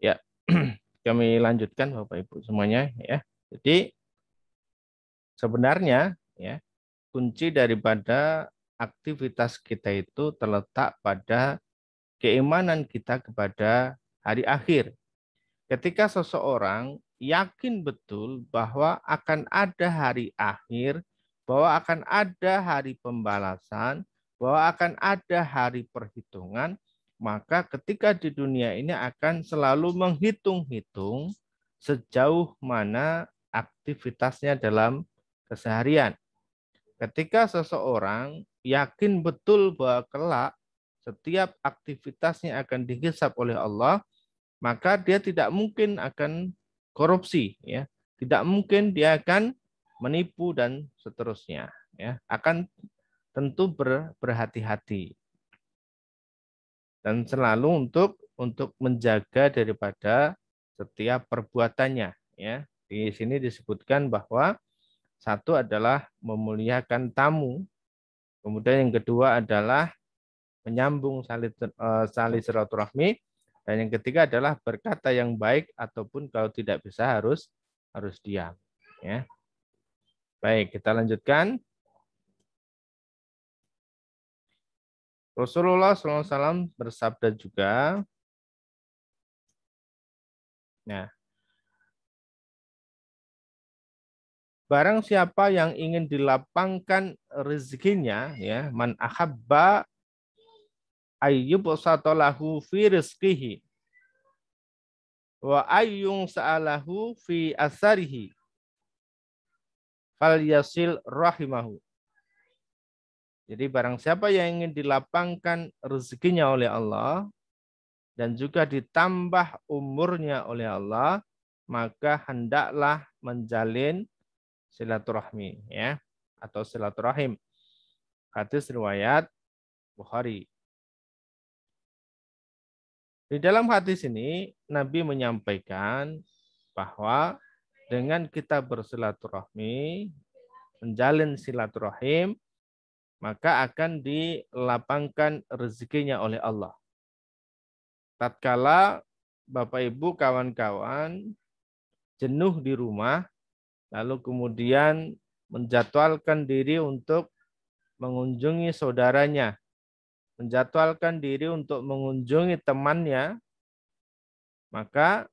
Ya, kami lanjutkan Bapak Ibu semuanya ya. Jadi sebenarnya ya kunci daripada aktivitas kita itu terletak pada keimanan kita kepada hari akhir. Ketika seseorang yakin betul bahwa akan ada hari akhir, bahwa akan ada hari pembalasan, bahwa akan ada hari perhitungan, maka ketika di dunia ini akan selalu menghitung-hitung sejauh mana aktivitasnya dalam keseharian. Ketika seseorang yakin betul bahwa kelak setiap aktivitasnya akan dihisab oleh Allah, maka dia tidak mungkin akan korupsi, ya, tidak mungkin dia akan menipu dan seterusnya, ya, akan tentu berhati-hati dan selalu untuk menjaga daripada setiap perbuatannya, ya. Di sini disebutkan bahwa satu adalah memuliakan tamu, kemudian yang kedua adalah menyambung silaturahmi, dan yang ketiga adalah berkata yang baik ataupun kalau tidak bisa harus diam. Ya, baik kita lanjutkan. Rasulullah SAW bersabda juga. Nah, barang siapa yang ingin dilapangkan rezekinya, ya, man ahabba ayyub satolahu fi rizqihi wa ayyung sa'alahu fi asarihi fal yasil rahimahu. Jadi barang siapa yang ingin dilapangkan rezekinya oleh Allah dan juga ditambah umurnya oleh Allah, maka hendaklah menjalin silaturahmi, ya, atau silaturahim. Hadis riwayat Bukhari. Di dalam hadis ini Nabi menyampaikan bahwa dengan kita bersilaturahmi, menjalin silaturahim, maka akan dilapangkan rezekinya oleh Allah. Tatkala Bapak Ibu kawan-kawan jenuh di rumah, lalu kemudian menjadwalkan diri untuk mengunjungi saudaranya, menjadwalkan diri untuk mengunjungi temannya, maka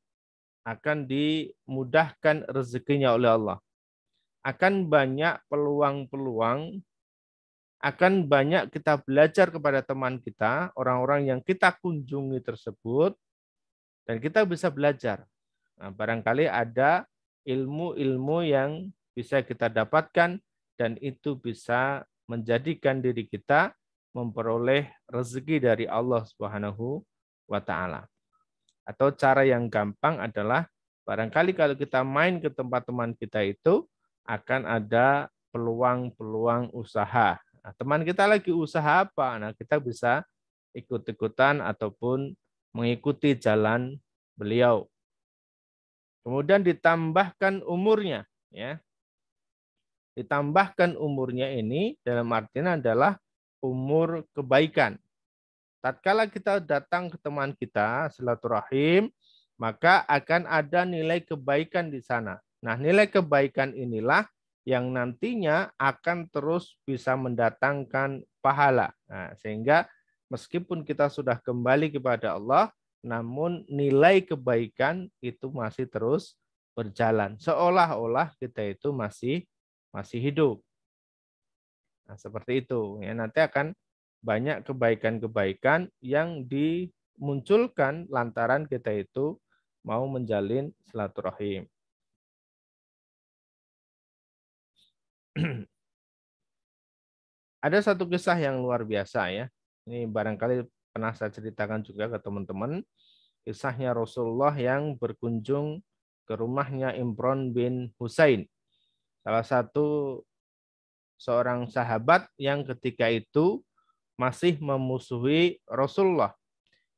akan dimudahkan rezekinya oleh Allah. Akan banyak peluang-peluang, akan banyak kita belajar kepada teman kita, orang-orang yang kita kunjungi tersebut, dan kita bisa belajar. Nah, barangkali ada ilmu-ilmu yang bisa kita dapatkan dan itu bisa menjadikan diri kita memperoleh rezeki dari Allah Subhanahu wa taala. Atau cara yang gampang adalah barangkali kalau kita main ke tempat teman kita itu akan ada peluang-peluang usaha. Nah, teman kita lagi usaha apa? Nah, kita bisa ikut-ikutan ataupun mengikuti jalan beliau. Kemudian ditambahkan umurnya, ya. Ditambahkan umurnya ini dalam artinya adalah umur kebaikan. Tatkala kita datang ke teman kita silaturahim, maka akan ada nilai kebaikan di sana. Nah, nilai kebaikan inilah yang nantinya akan terus bisa mendatangkan pahala. Nah, sehingga meskipun kita sudah kembali kepada Allah, namun nilai kebaikan itu masih terus berjalan. Seolah-olah kita itu masih hidup. Nah, seperti itu. Ya, nanti akan banyak kebaikan-kebaikan yang dimunculkan lantaran kita itu mau menjalin silaturahim. Ada satu kisah yang luar biasa, ya. Ini barangkali pernah saya ceritakan juga ke teman-teman. Kisahnya Rasulullah yang berkunjung ke rumahnya Imran bin Husain. Salah satu seorang sahabat yang ketika itu masih memusuhi Rasulullah.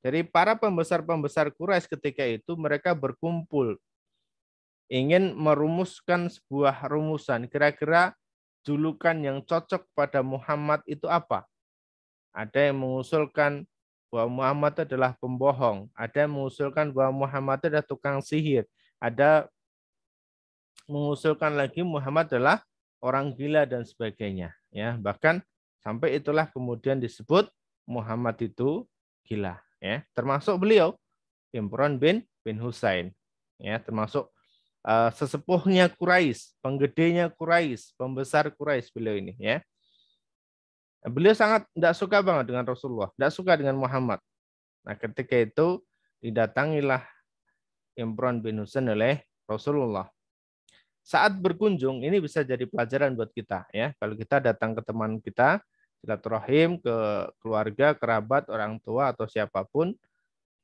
Jadi para pembesar-pembesar Quraisy ketika itu mereka berkumpul ingin merumuskan sebuah rumusan. Kira-kira julukan yang cocok pada Muhammad itu apa? Ada yang mengusulkan bahwa Muhammad adalah pembohong, ada yang mengusulkan bahwa Muhammad adalah tukang sihir, ada mengusulkan lagi Muhammad adalah orang gila dan sebagainya, ya. Bahkan sampai itulah kemudian disebut Muhammad itu gila, ya. Termasuk beliau Imran bin Husain, ya, termasuk sesepuhnya Quraisy, penggedenya Quraisy, pembesar Quraisy beliau ini, ya. Beliau sangat tidak suka banget dengan Rasulullah, tidak suka dengan Muhammad. Nah, ketika itu didatangilah Imran bin Husain oleh Rasulullah. Saat berkunjung, ini bisa jadi pelajaran buat kita, ya. Kalau kita datang ke teman kita, silaturahim ke keluarga, kerabat, orang tua atau siapapun,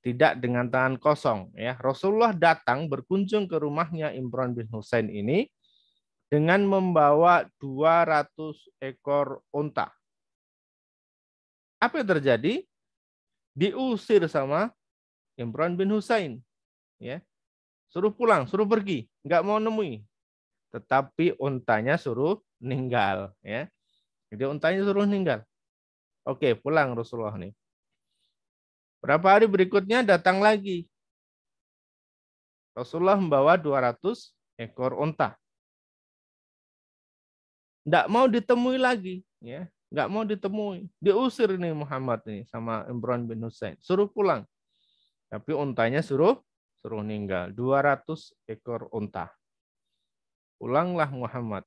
tidak dengan tangan kosong, ya. Rasulullah datang berkunjung ke rumahnya Imran bin Husain ini dengan membawa 200 ekor unta. Apa yang terjadi? Diusir sama Imran bin Husain, ya. Suruh pulang, suruh pergi, nggak mau nemui. Tetapi untanya suruh meninggal, ya. Jadi untanya suruh meninggal. Oke, pulang Rasulullah nih. Berapa hari berikutnya datang lagi. Rasulullah membawa 200 ekor unta. Nggak mau ditemui lagi, ya. Nggak mau ditemui. Diusir nih Muhammad nih sama Imran bin Husain. Suruh pulang. Tapi untanya suruh meninggal. 200 ekor unta. Pulanglah Muhammad.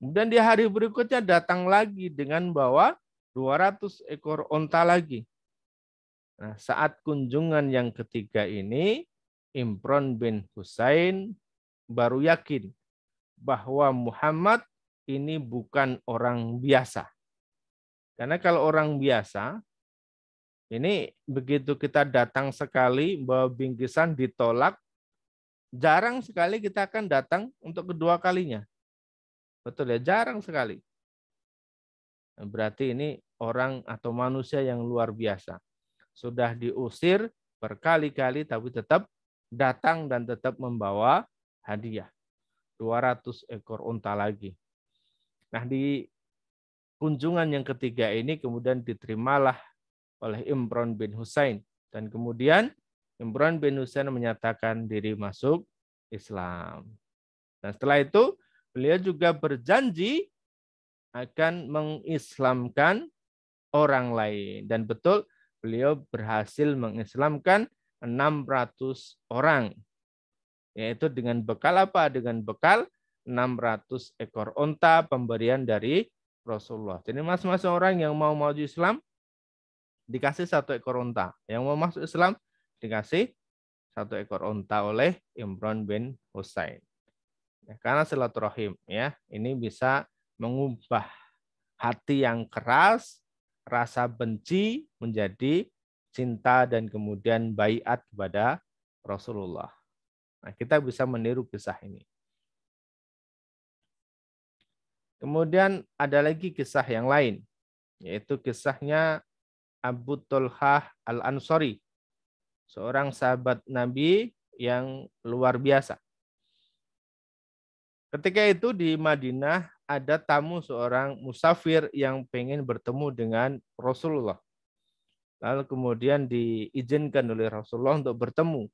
Kemudian di hari berikutnya datang lagi dengan bawa 200 ekor unta lagi. Nah, saat kunjungan yang ketiga ini, Imran bin Husain baru yakin bahwa Muhammad ini bukan orang biasa. Karena kalau orang biasa, ini begitu kita datang sekali, bawa bingkisan ditolak, jarang sekali kita akan datang untuk kedua kalinya. Betul ya, jarang sekali. Berarti ini orang atau manusia yang luar biasa. Sudah diusir berkali-kali tapi tetap datang dan tetap membawa hadiah. 200 ekor unta lagi. Nah, di kunjungan yang ketiga ini kemudian diterimalah oleh Imran bin Husain. Dan kemudian Imran bin Husain menyatakan diri masuk Islam. Dan setelah itu beliau juga berjanji akan mengislamkan orang lain. Dan betul beliau berhasil mengislamkan 600 orang. Yaitu dengan bekal apa? Dengan bekal 600 ekor unta pemberian dari Rasulullah. Jadi masing-masing orang yang mau maju Islam dikasih 1 ekor unta. Yang mau masuk Islam dikasih 1 ekor unta oleh Imran bin Husain. Ya, karena silaturahim, ya, ini bisa mengubah hati yang keras, rasa benci menjadi cinta dan kemudian baiat kepada Rasulullah. Nah, kita bisa meniru kisah ini. Kemudian ada lagi kisah yang lain, yaitu kisahnya Abu Talhah Al-Ansari, seorang sahabat Nabi yang luar biasa. Ketika itu di Madinah ada tamu seorang musafir yang pengen bertemu dengan Rasulullah. Lalu kemudian diizinkan oleh Rasulullah untuk bertemu.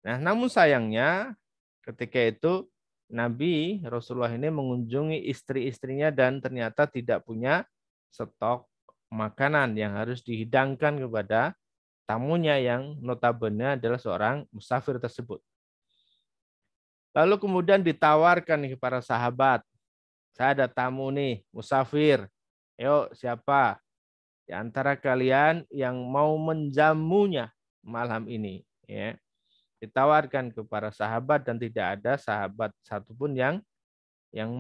Nah, namun sayangnya ketika itu Nabi Rasulullah ini mengunjungi istri-istrinya dan ternyata tidak punya stok makanan yang harus dihidangkan kepada tamunya yang notabene adalah seorang musafir tersebut. Lalu kemudian ditawarkan nih para sahabat, saya ada tamu nih, musafir. Yuk, siapa di antara kalian yang mau menjamunya malam ini? Ya, ditawarkan kepada sahabat dan tidak ada sahabat satupun yang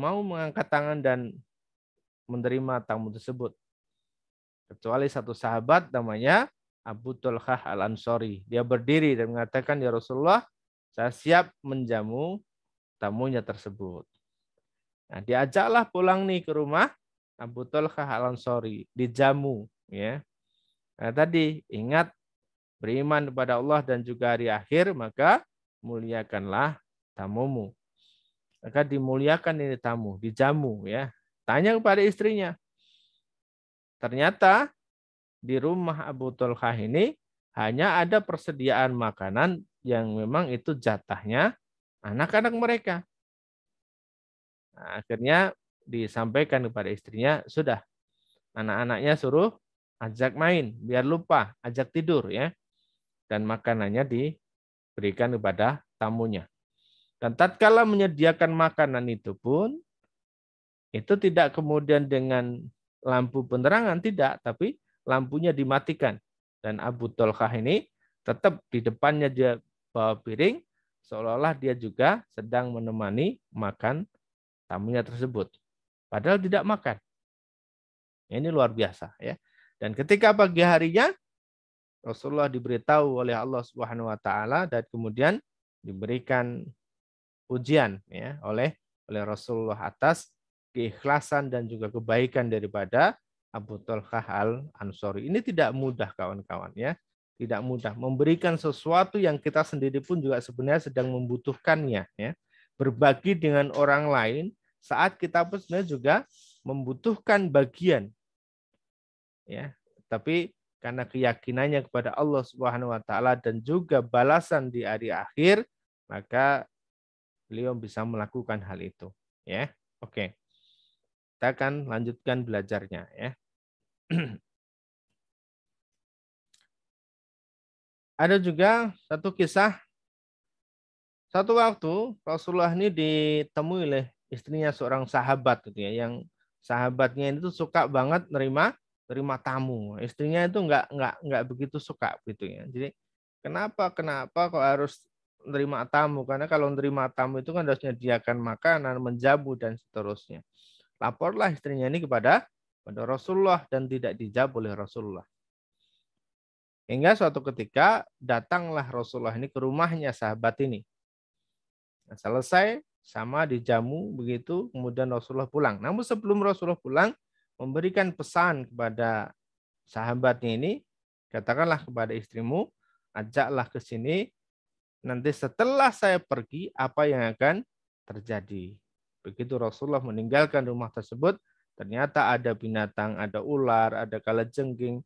mau mengangkat tangan dan menerima tamu tersebut. Kecuali satu sahabat namanya Abu Talhah Al-Ansari. Dia berdiri dan mengatakan, ya Rasulullah, saya siap menjamu tamunya tersebut. Nah, diajaklah pulang nih ke rumah Abu Talhah Al-Ansari, dijamu, ya. Nah, tadi ingat beriman kepada Allah dan juga hari akhir, maka muliakanlah tamumu. Maka dimuliakan ini tamu, dijamu, ya. Tanya kepada istrinya, Ternyata di rumah Abu Talhah ini hanya ada persediaan makanan yang memang itu jatahnya anak-anak mereka. Nah, akhirnya disampaikan kepada istrinya, sudah anak-anaknya suruh ajak main, biar lupa, ajak tidur ya. Dan makanannya diberikan kepada tamunya. Dan tatkala menyediakan makanan itu pun, itu tidak kemudian dengan lampu penerangan, tidak, tapi lampunya dimatikan. Dan Abu Talhah ini tetap di depannya dia bawa piring, seolah-olah dia juga sedang menemani makan tamunya tersebut. Padahal tidak makan. Ini luar biasa ya. Dan ketika pagi harinya Rasulullah diberitahu oleh Allah Subhanahu wa taala dan kemudian diberikan ujian ya oleh Rasulullah atas keikhlasan dan juga kebaikan daripada Abu Talhah Al-Ansori. Ini tidak mudah kawan-kawan ya. Tidak mudah memberikan sesuatu yang kita sendiri pun juga sebenarnya sedang membutuhkannya ya. Berbagi dengan orang lain saat kita pun sebenarnya juga membutuhkan bagian ya. Tapi karena keyakinannya kepada Allah Subhanahu wa taala dan juga balasan di hari akhir, maka beliau bisa melakukan hal itu ya. Oke. Kita akan lanjutkan belajarnya ya. Ada juga satu kisah, satu waktu Rasulullah ini ditemui oleh istrinya seorang sahabat gitu ya, yang sahabatnya itu suka banget terima tamu. Istrinya itu nggak begitu suka gitu ya. Jadi kenapa kok harus menerima tamu? Karena kalau menerima tamu itu kan harus menyediakan makanan, menjamu dan seterusnya. Laporlah istrinya ini kepada Rasulullah dan tidak dijawab oleh Rasulullah. Hingga suatu ketika datanglah Rasulullah ini ke rumahnya sahabat ini. Nah, selesai sama dijamu begitu, kemudian Rasulullah pulang. Namun sebelum Rasulullah pulang, memberikan pesan kepada sahabatnya ini, katakanlah kepada istrimu, ajaklah ke sini, nanti setelah saya pergi, apa yang akan terjadi. Begitu Rasulullah meninggalkan rumah tersebut, ternyata ada binatang, ada ular, ada kalajengking,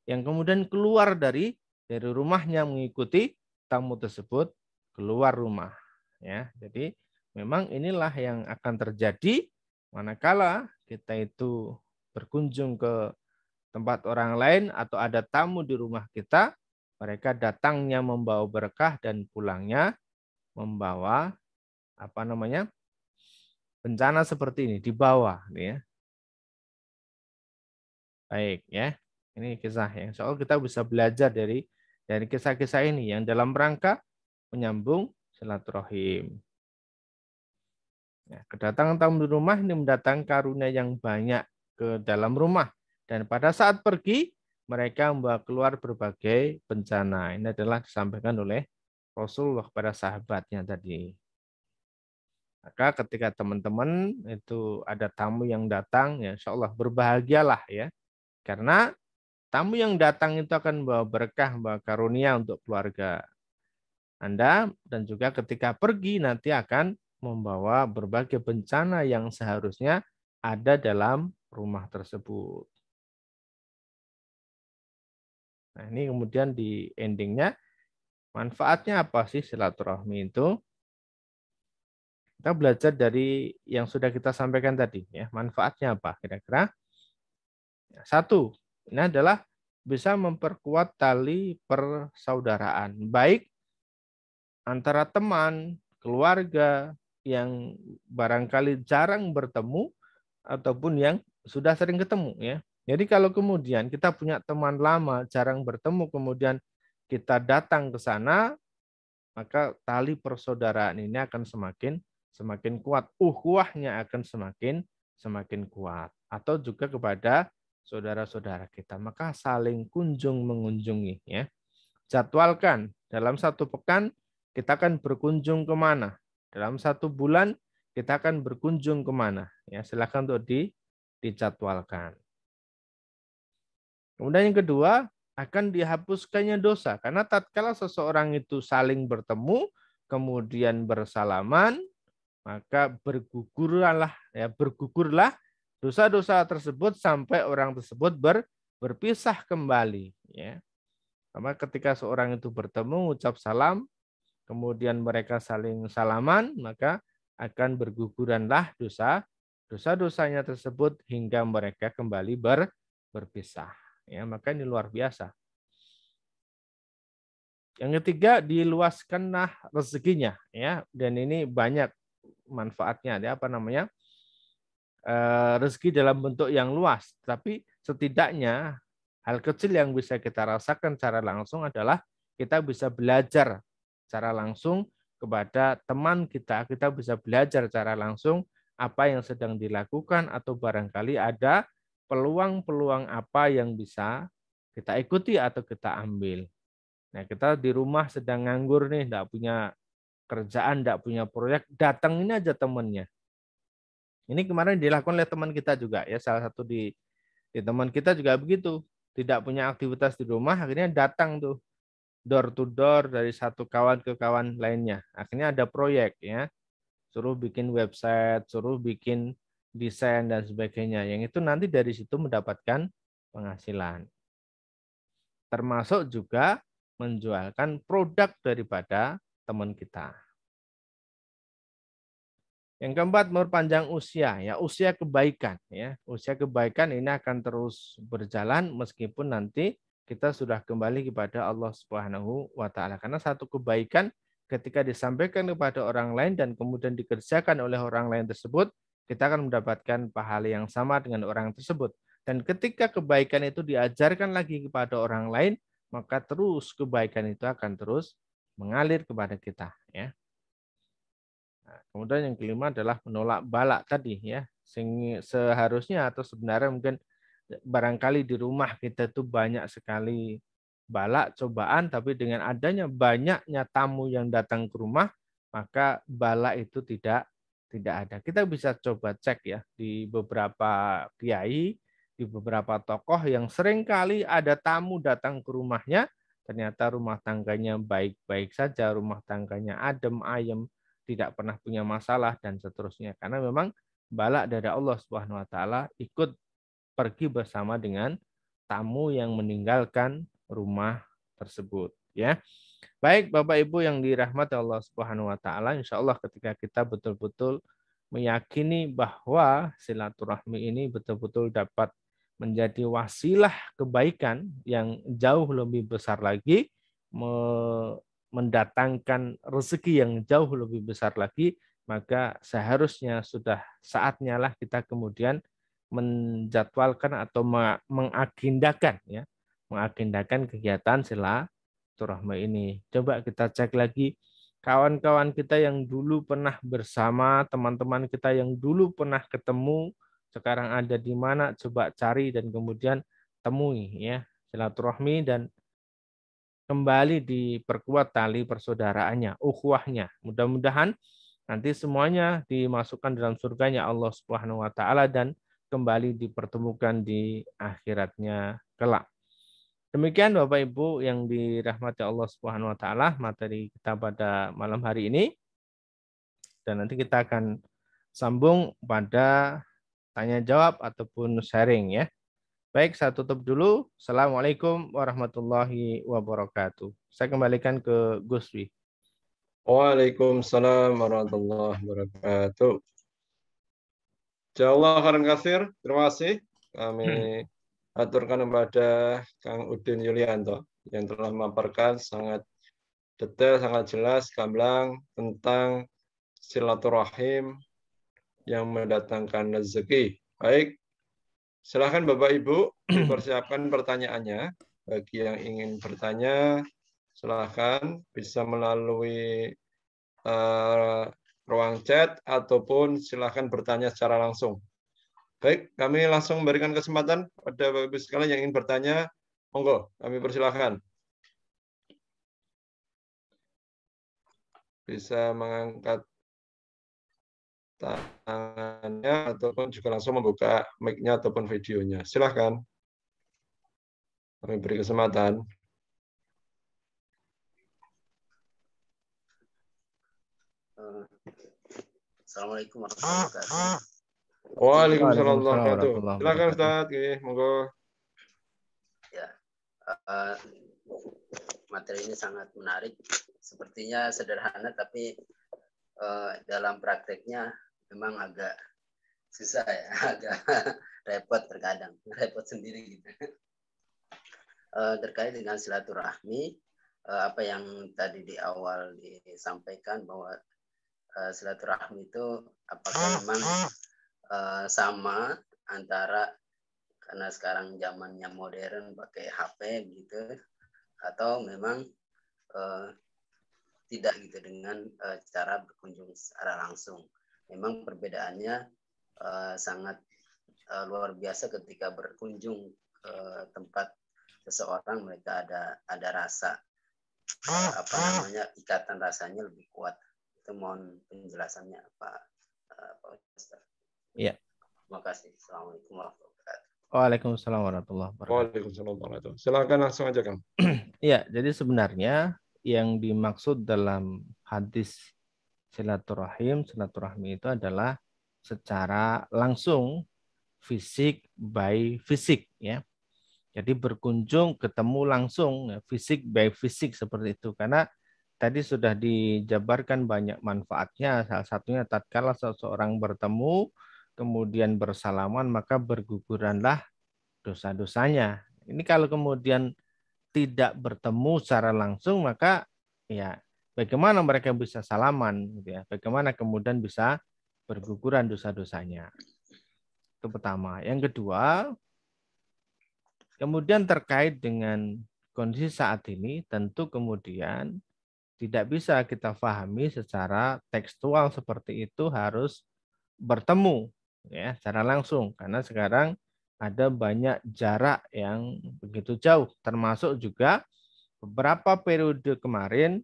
yang kemudian keluar dari rumahnya mengikuti tamu tersebut keluar rumah. Ya, jadi memang inilah yang akan terjadi manakala kita itu berkunjung ke tempat orang lain atau ada tamu di rumah kita, mereka datangnya membawa berkah dan pulangnya membawa bencana seperti ini di bawah ya. Baik ya. Ini kisah yang soal kita bisa belajar dari kisah-kisah ini yang dalam rangka menyambung silaturahim. Ya, kedatangan tamu di rumah ini mendatangkan karunia yang banyak ke dalam rumah. Dan pada saat pergi, mereka membawa keluar berbagai bencana. Ini adalah disampaikan oleh Rasulullah kepada sahabatnya tadi. Maka ketika teman-teman itu ada tamu yang datang, ya insya Allah berbahagialah ya. Karena tamu yang datang itu akan membawa berkah, membawa karunia untuk keluarga Anda. Dan juga ketika pergi nanti akan membawa berbagai bencana yang seharusnya ada dalam rumah tersebut. Nah, ini kemudian di endingnya, manfaatnya apa sih silaturahmi itu? Kita belajar dari yang sudah kita sampaikan tadi. Ya, manfaatnya apa kira-kira? Satu, ini adalah bisa memperkuat tali persaudaraan. Baik antara teman, keluarga, yang barangkali jarang bertemu ataupun yang sudah sering ketemu ya. Jadi kalau kemudian kita punya teman lama jarang bertemu kemudian kita datang ke sana, maka tali persaudaraan ini akan semakin kuat. Ukhuwahnya akan semakin kuat. Atau juga kepada saudara-saudara kita, maka saling kunjung mengunjungi ya. Jadwalkan dalam satu pekan kita akan berkunjung kemana. Dalam satu bulan kita akan berkunjung kemana. Ya, silakan untuk dijadwalkan. Kemudian yang kedua, akan dihapuskannya dosa. Karena tatkala seseorang itu saling bertemu, kemudian bersalaman, maka bergugurlah dosa-dosa tersebut sampai orang tersebut berpisah kembali. Ya. Karena ketika seorang itu bertemu, ucap salam, kemudian mereka saling salaman, maka akan berguguranlah dosa-dosanya tersebut hingga mereka kembali berpisah. Ya, maka ini luar biasa. Yang ketiga, diluaskanlah rezekinya, ya, dan ini banyak manfaatnya, ya, apa namanya, rezeki dalam bentuk yang luas. Tapi setidaknya hal kecil yang bisa kita rasakan secara langsung adalah kita bisa belajar secara langsung kepada teman kita, kita bisa belajar secara langsung apa yang sedang dilakukan atau barangkali ada peluang-peluang apa yang bisa kita ikuti atau kita ambil. Nah, kita di rumah sedang nganggur nih, enggak punya kerjaan, enggak punya proyek, datangin aja temennya. Ini kemarin dilakukan oleh teman kita juga ya, salah satu di teman kita juga begitu. Tidak punya aktivitas di rumah, akhirnya datang tuh door to door dari satu kawan ke kawan lainnya. Akhirnya ada proyek ya, suruh bikin website, suruh bikin desain dan sebagainya. Yang itu nanti dari situ mendapatkan penghasilan. Termasuk juga menjualkan produk daripada teman kita. Yang keempat, memperpanjang usia, ya, usia kebaikan, ya. Usia kebaikan ini akan terus berjalan meskipun nanti kita sudah kembali kepada Allah Subhanahu wa taala. Karena satu kebaikan ketika disampaikan kepada orang lain dan kemudian dikerjakan oleh orang lain tersebut, kita akan mendapatkan pahala yang sama dengan orang tersebut. Dan ketika kebaikan itu diajarkan lagi kepada orang lain, maka terus kebaikan itu akan terus mengalir kepada kita, ya. Nah, kemudian yang kelima adalah menolak bala tadi ya. Seharusnya atau sebenarnya mungkin barangkali di rumah kita tuh banyak sekali bala cobaan, tapi dengan adanya banyaknya tamu yang datang ke rumah, maka bala itu tidak ada. Kita bisa coba cek ya di beberapa kiai, di beberapa tokoh yang sering kali ada tamu datang ke rumahnya, ternyata rumah tangganya baik-baik saja, rumah tangganya adem ayem, tidak pernah punya masalah dan seterusnya. Karena memang bala dari Allah Subhanahu wa taala ikut pergi bersama dengan tamu yang meninggalkan rumah tersebut, ya. Baik Bapak Ibu yang dirahmati Allah Subhanahu wa taala, insyaallah ketika kita betul-betul meyakini bahwa silaturahmi ini betul-betul dapat menjadi wasilah kebaikan yang jauh lebih besar lagi, mendatangkan rezeki yang jauh lebih besar lagi, maka seharusnya sudah saatnya lah kita kemudian menjadwalkan atau mengagendakan ya, mengagendakan kegiatan silaturahmi ini. Coba kita cek lagi kawan-kawan kita yang dulu pernah bersama, teman-teman kita yang dulu pernah ketemu, sekarang ada di mana, coba cari dan kemudian temui ya, silaturahmi dan kembali diperkuat tali persaudaraannya, ukhuwahnya. Mudah-mudahan nanti semuanya dimasukkan dalam surganya Allah Subhanahu wa taala dan kembali dipertemukan di akhiratnya kelak. Demikian Bapak Ibu yang dirahmati Allah Subhanahu wa taala materi kita pada malam hari ini. Dan nanti kita akan sambung pada tanya jawab ataupun sharing ya. Baik, saya tutup dulu. Assalamualaikum warahmatullahi wabarakatuh. Saya kembalikan ke Gus Wi. Waalaikumsalam warahmatullahi wabarakatuh. Jazakallah khairan katsir. Terima kasih. Kami aturkan kepada Kang Udin Yulianto yang telah memaparkan sangat detail, sangat jelas, gamblang tentang silaturahim yang mendatangkan rezeki. Baik, silakan Bapak Ibu dipersiapkan pertanyaannya. Bagi yang ingin bertanya, silakan bisa melalui ruang chat ataupun silakan bertanya secara langsung. Baik, kami langsung memberikan kesempatan pada Bapak Ibu sekalian yang ingin bertanya. Monggo, kami persilakan. Bisa mengangkat tangannya ataupun juga langsung membuka mic-nya ataupun videonya. Silakan. Kami beri kesempatan. Assalamualaikum warahmatullahi wabarakatuh. Waalaikumsalam Waalaikumsalam warahmatullahi wabarakatuh. warahmatullahi Silakan wabarakatuh. Ustaz, monggo. Ya, materi ini sangat menarik. Sepertinya sederhana, tapi dalam prakteknya memang agak susah ya, agak repot terkadang, repot sendiri gitu. Terkait dengan silaturahmi, apa yang tadi di awal disampaikan bahwa silaturahmi itu apakah memang sama antara, karena sekarang zamannya modern pakai HP gitu, atau memang tidak gitu dengan cara berkunjung secara langsung. Memang perbedaannya sangat luar biasa ketika berkunjung ke tempat seseorang, mereka ada rasa ikatan rasanya lebih kuat. Itu mohon penjelasannya Pak Ustaz. Iya. Terima kasih. Assalamualaikum warahmatullahi wabarakatuh. Waalaikumsalam warahmatullahi wabarakatuh. Waalaikumsalam warahmatullahi wabarakatuh. Silakan langsung aja, Kang. Ya, jadi sebenarnya yang dimaksud dalam hadis silaturahmi itu adalah secara langsung, fisik by fisik, ya. Jadi berkunjung, ketemu langsung, ya, fisik by fisik seperti itu. Karena tadi sudah dijabarkan banyak manfaatnya. Salah satunya tatkala seseorang bertemu, kemudian bersalaman, maka berguguranlah dosa-dosanya. Ini kalau kemudian tidak bertemu secara langsung, maka ya bagaimana mereka bisa salaman, gitu ya? Bagaimana kemudian bisa berguguran dosa-dosanya. Itu pertama. Yang kedua, kemudian terkait dengan kondisi saat ini, tentu kemudian tidak bisa kita pahami secara tekstual seperti itu harus bertemu ya secara langsung, karena sekarang ada banyak jarak yang begitu jauh, termasuk juga beberapa periode kemarin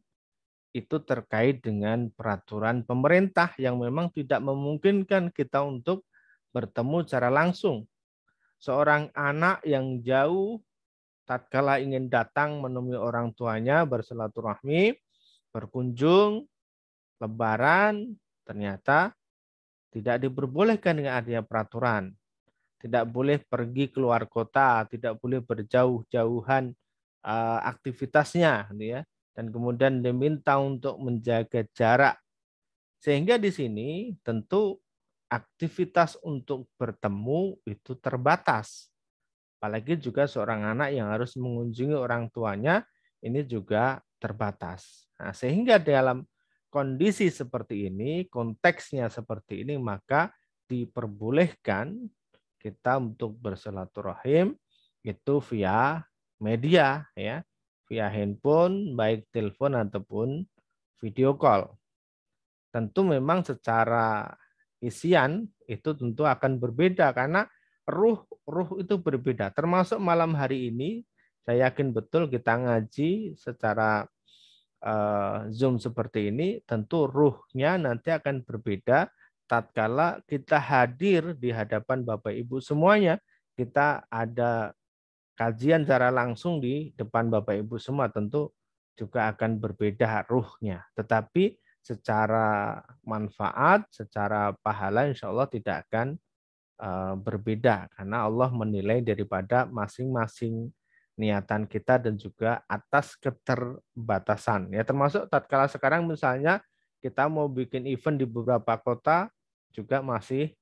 itu terkait dengan peraturan pemerintah yang memang tidak memungkinkan kita untuk bertemu secara langsung. Seorang anak yang jauh tatkala ingin datang menemui orang tuanya bersilaturahmi, berkunjung, lebaran, ternyata tidak diperbolehkan dengan adanya peraturan. Tidak boleh pergi keluar kota, tidak boleh berjauh-jauhan aktivitasnya, gitu ya. Dan kemudian diminta untuk menjaga jarak. Sehingga di sini tentu aktivitas untuk bertemu itu terbatas. Apalagi juga seorang anak yang harus mengunjungi orang tuanya ini juga terbatas. Nah, sehingga dalam kondisi seperti ini, konteksnya seperti ini, maka diperbolehkan kita untuk bersilaturahim itu via media, ya, via handphone, baik telepon ataupun video call. Tentu memang secara isian itu tentu akan berbeda karena ruh itu berbeda. Termasuk malam hari ini, saya yakin betul kita ngaji secara Zoom seperti ini, tentu ruhnya nanti akan berbeda tatkala kita hadir di hadapan Bapak Ibu semuanya. Kita ada kajian secara langsung di depan Bapak Ibu semua, tentu juga akan berbeda ruhnya. Tetapi secara manfaat, secara pahala insya Allah tidak akan berbeda karena Allah menilai daripada masing-masing niatan kita dan juga atas keterbatasan. Ya, termasuk tatkala sekarang misalnya kita mau bikin event di beberapa kota juga masih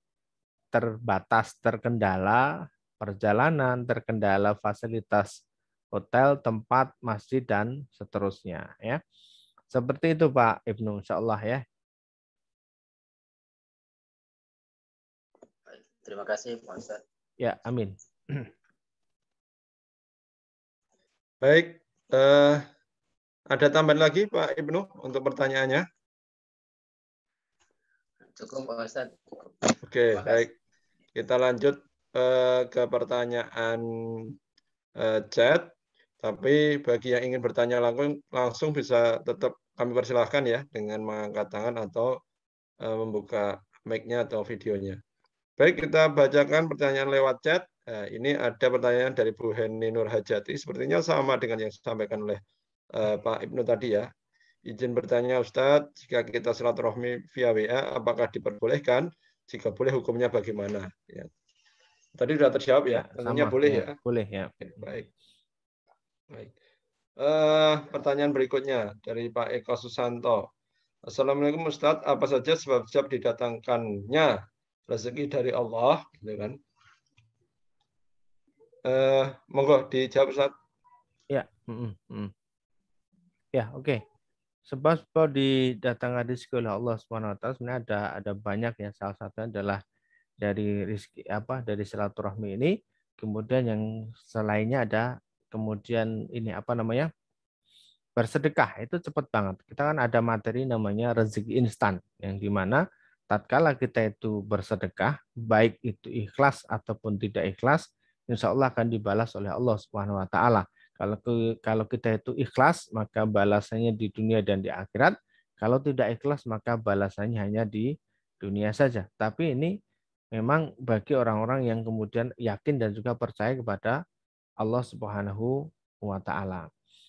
terbatas, terkendala perjalanan, terkendala fasilitas hotel, tempat, masjid dan seterusnya, ya. Seperti itu Pak Ibnu, insya Allah ya. Terima kasih Pak Ustaz. Ya, amin. Baik, ada tambahan lagi Pak Ibnu untuk pertanyaannya? Cukup Pak Ustaz. Oke, baik. Kita lanjut ke pertanyaan chat. Tapi bagi yang ingin bertanya langsung bisa tetap kami persilahkan ya dengan mengangkat tangan atau membuka mic-nya atau videonya. Baik, kita bacakan pertanyaan lewat chat. Ini ada pertanyaan dari Bu Heni Nurhajati. Sepertinya sama dengan yang disampaikan oleh Pak Ibnu tadi ya. Izin bertanya Ustadz, jika kita silaturahmi via WA, apakah diperbolehkan Jika boleh hukumnya bagaimana? Ya. Tadi sudah terjawab ya, tentunya sama, boleh ya. ya. Boleh ya. Baik. Baik. Pertanyaan berikutnya dari Pak Eko Susanto. Assalamualaikum Ustadz, apa saja sebab-sebab didatangkannya rezeki dari Allah, gitu kan? Monggo dijawab Ustadz. Ya, ya, oke. Sebab didatangkan rezeki oleh Allah SWT sebenarnya ada banyak ya. Salah satunya adalah dari rezeki dari silaturahmi ini. Kemudian yang selainnya ada kemudian ini bersedekah itu cepat banget. Kita kan ada materi namanya rezeki instan yang dimana tatkala kita itu bersedekah, baik itu ikhlas ataupun tidak ikhlas, insya Allah akan dibalas oleh Allah Subhanahu Wa Taala. Kalau kita itu ikhlas, maka balasannya di dunia dan di akhirat. Kalau tidak ikhlas, maka balasannya hanya di dunia saja. Tapi ini memang bagi orang-orang yang kemudian yakin dan juga percaya kepada Allah Subhanahu wa Ta'ala.